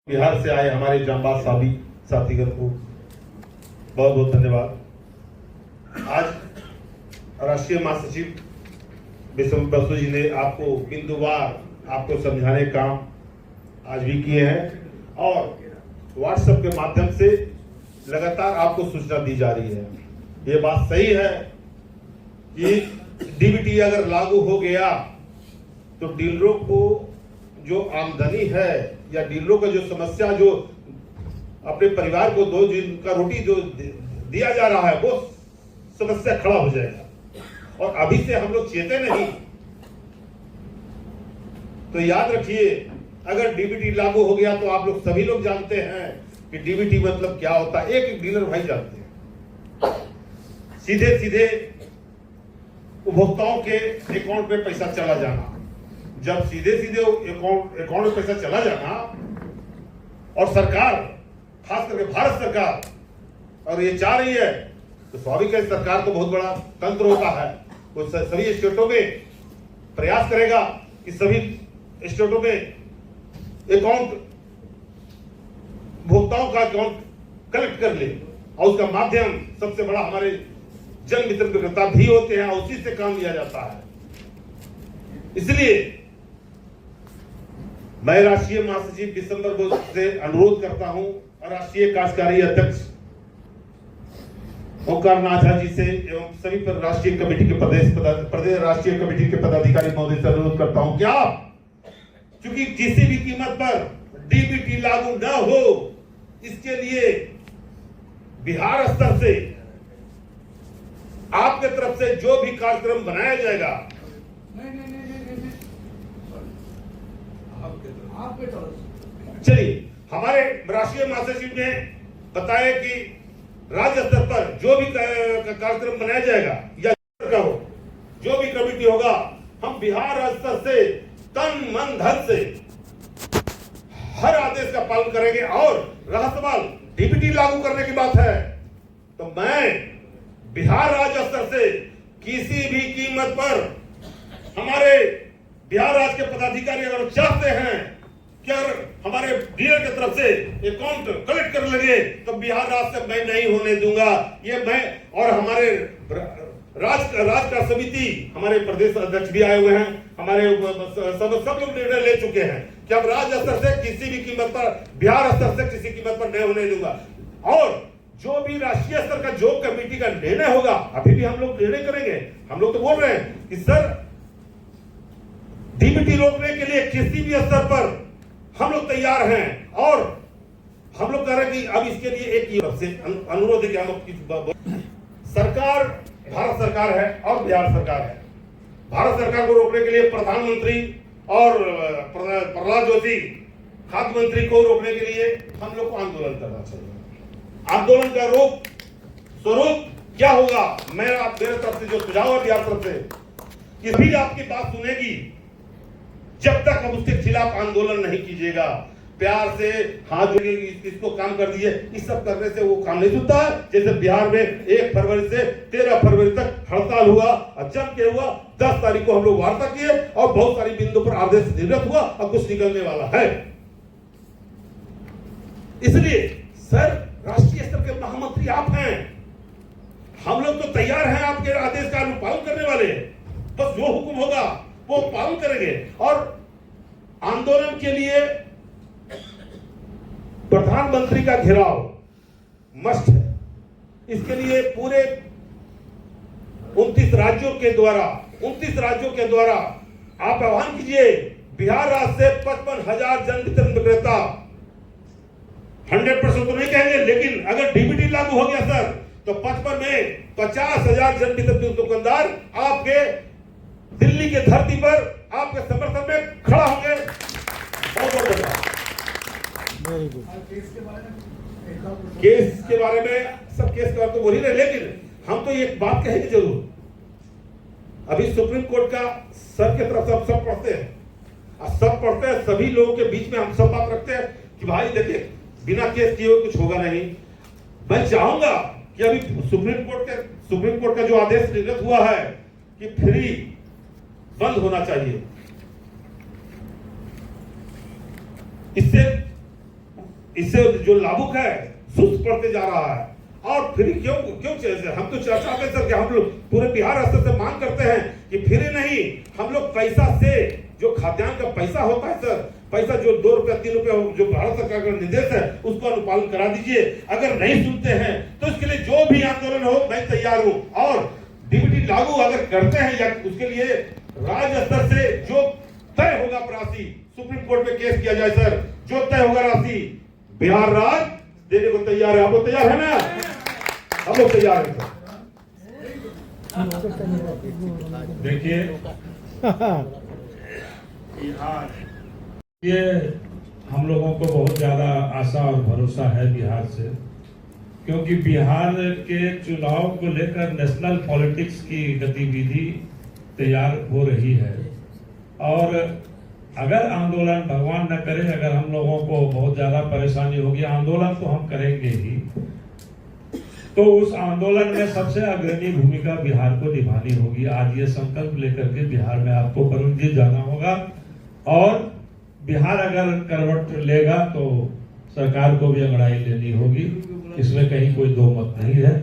बिहार से आए हमारे जांबाज साथीगण को बहुत बहुत धन्यवाद। आज राष्ट्रीय महासचिव विश्व बसु जी ने आपको बिंदुवार आपको समझाने का काम आज भी किए हैं और व्हाट्सएप के माध्यम से लगातार आपको सूचना दी जा रही है। ये बात सही है कि डीबीटी अगर लागू हो गया तो डीलरों को जो आमदनी है या डीलरों का जो समस्या, जो अपने परिवार को 2 दिन का रोटी जो दिया जा रहा है, वो समस्या खड़ा हो जाएगा। और अभी से हम लोग चेते नहीं तो याद रखिए, अगर डीबीटी लागू हो गया तो आप लोग सभी लोग जानते हैं कि डीबीटी मतलब क्या होता है। एक डीलर भाई जानते हैं, सीधे सीधे उपभोक्ताओं के अकाउंट में पैसा चला जाना। जब सीधे सीधे अकाउंट में पैसा चला जाना और सरकार, खास करके भारत सरकार, और ये चाह रही है तो स्वाभाविक है, सरकार तो बहुत बड़ा तंत्र होता है, वो सभी स्टेटों में प्रयास करेगा कि सभी स्टेटों में अकाउंट, भोक्ताओं का अकाउंट कलेक्ट कर ले और उसका माध्यम सबसे बड़ा हमारे जन मित्र विक्रेता भी होते हैं, उसी से काम लिया जाता है। इसलिए मैं राष्ट्रीय महासचिव दिसंबर बोस से अनुरोध करता हूं और राष्ट्रीय कार्यकारी अध्यक्ष ओंकार नाथा जी से एवं सभी पर राष्ट्रीय कमेटी के प्रदेश राष्ट्रीय कमेटी के पदाधिकारी महोदय से अनुरोध करता हूं कि आप, क्योंकि किसी भी कीमत पर डीबीटी लागू न हो, इसके लिए बिहार स्तर से आपके तरफ से जो भी कार्यक्रम बनाया जाएगा, चलिए, हमारे राष्ट्रीय महासचिव ने बताया कि राज्य स्तर पर जो भी कार्यक्रम बनाया जाएगा या का हो, जो भी कमेटी होगा, हम बिहार स्तर से तन मन धन से हर आदेश का पालन करेंगे। और रहा सवाल डीबीटी लागू करने की बात है, तो मैं बिहार राज्य स्तर से किसी भी कीमत पर हमारे बिहार राज्य के पदाधिकारी अगर चाहते हैं कि अगर हमारे डीलर की तरफ से अकाउंट कलेक्ट कर लगे तो बिहार राज्य से मैं नहीं होने दूंगा। ये मैं और हमारे राज समिति, हमारे प्रदेश अध्यक्ष भी आए हुए हैं, हमारे सब लोग निर्णय ले चुके हैं कि अब राज्य स्तर से किसी भी कीमत पर, बिहार स्तर से किसी कीमत पर नहीं होने दूंगा। और जो भी राष्ट्रीय स्तर का जो कमेटी का निर्णय होगा, अभी भी हम लोग निर्णय करेंगे। हम लोग तो बोल रहे हैं कि सर, डीबीटी रोकने के लिए किसी भी स्तर पर हम लोग तैयार हैं और हम लोग कह रहे हैं कि अब इसके लिए एक ही से अनुरोध है कि हम लोग सरकार, भारत सरकार है और बिहार सरकार है। भारत सरकार को रोकने के लिए प्रधानमंत्री और प्रहलाद जोशी, खाद्य मंत्री को रोकने के लिए हम लोग को आंदोलन करना चाहिए। आंदोलन का स्वरूप क्या होगा? मेरे तरफ से जो सुझाव है बिहार तरफ से, कि भी आपकी बात सुनेगी जब तक हम उसके खिलाफ आंदोलन नहीं कीजिएगा। प्यार से हाथ जोड़िए, इसको काम कर दिए, इस सब करने से वो काम नहीं सुनता है। जैसे बिहार में 1 फरवरी से 13 फरवरी तक हड़ताल हुआ और जम के हुआ, 10 तारीख को हम लोग वार्ता किए और बहुत सारी बिंदु पर आदेश निर्गत हुआ और कुछ निकलने वाला है। इसलिए सर, राष्ट्रीय स्तर के महामंत्री आप हैं, हम लोग तो तैयार हैं आपके आदेश का अनुपालन करने वाले। बस जो हुक्म होगा वो पालन करेंगे। और आंदोलन के लिए प्रधानमंत्री का घेराव मस्ट है। इसके लिए पूरे 29 राज्यों के द्वारा आप आह्वान कीजिए। बिहार राज्य से 55,000 जन वितरण विक्रेता, 100% तो नहीं कहेंगे, लेकिन अगर डीबीटी लागू हो गया सर, तो 55 में 50,000 जन वितरण दुकानदार आपके दिल्ली के धरती पर आपके समर्थन में खड़ा होंगे। बहुत बहुत धन्यवाद। केस के बारे में सब केस का तो बोल ही रहे, लेकिन हम तो एक बात कहेंगे जरूर। अभी सुप्रीम कोर्ट का सर के तरफ से सब पढ़ते हैं और सब पढ़ते हैं, सभी लोगों के बीच में हम सब बात रखते हैं कि भाई देखिए, बिना केस किए हुए कुछ होगा नहीं। मैं चाहूंगा कि अभी सुप्रीम कोर्ट का जो आदेश निर्गत हुआ है कि फ्री बंद होना चाहिए, इससे इससे जो लाभुक है सुस्त पड़ते जा रहा है। और फ्री क्यों क्यों चाहिए? हम तो चर्चा में सर कि हम लोग पूरे बिहार स्तर से मांग करते हैं कि फ्री नहीं, हम लोग पैसा से, जो खाद्यान्न का पैसा होता है सर, पैसा जो 2 रुपया 3 रुपया जो भारत सरकार का निर्देश है उसको अनुपालन करा दीजिए। अगर नहीं सुनते हैं तो इसके लिए जो भी आंदोलन हो मैं तैयार हूं। और डीबीटी लागू अगर करते हैं या उसके लिए राज्य स्तर से जो तय होगा राशि, सुप्रीम कोर्ट में केस किया जाए सर, जो तय होगा राशि बिहार राज्य देने को तैयार है। आप लोग तैयार है ना? हम लोग तैयार हैं सर। देखिए ये हम लोगों को बहुत ज्यादा आशा और भरोसा है बिहार से, क्योंकि बिहार के चुनाव को लेकर नेशनल पॉलिटिक्स की गतिविधि तैयार हो रही है। और अगर आंदोलन भगवान न करे, अगर हम लोगों को बहुत ज्यादा परेशानी होगी, आंदोलन तो हम करेंगे ही, तो उस आंदोलन में सबसे अग्रणी भूमिका बिहार को निभानी होगी। आज ये संकल्प लेकर के बिहार में आपको वरुण जी जाना होगा, और बिहार अगर करवट लेगा तो सरकार को भी अंगड़ाई लेनी होगी, इसमें कहीं कोई दो मत नहीं है।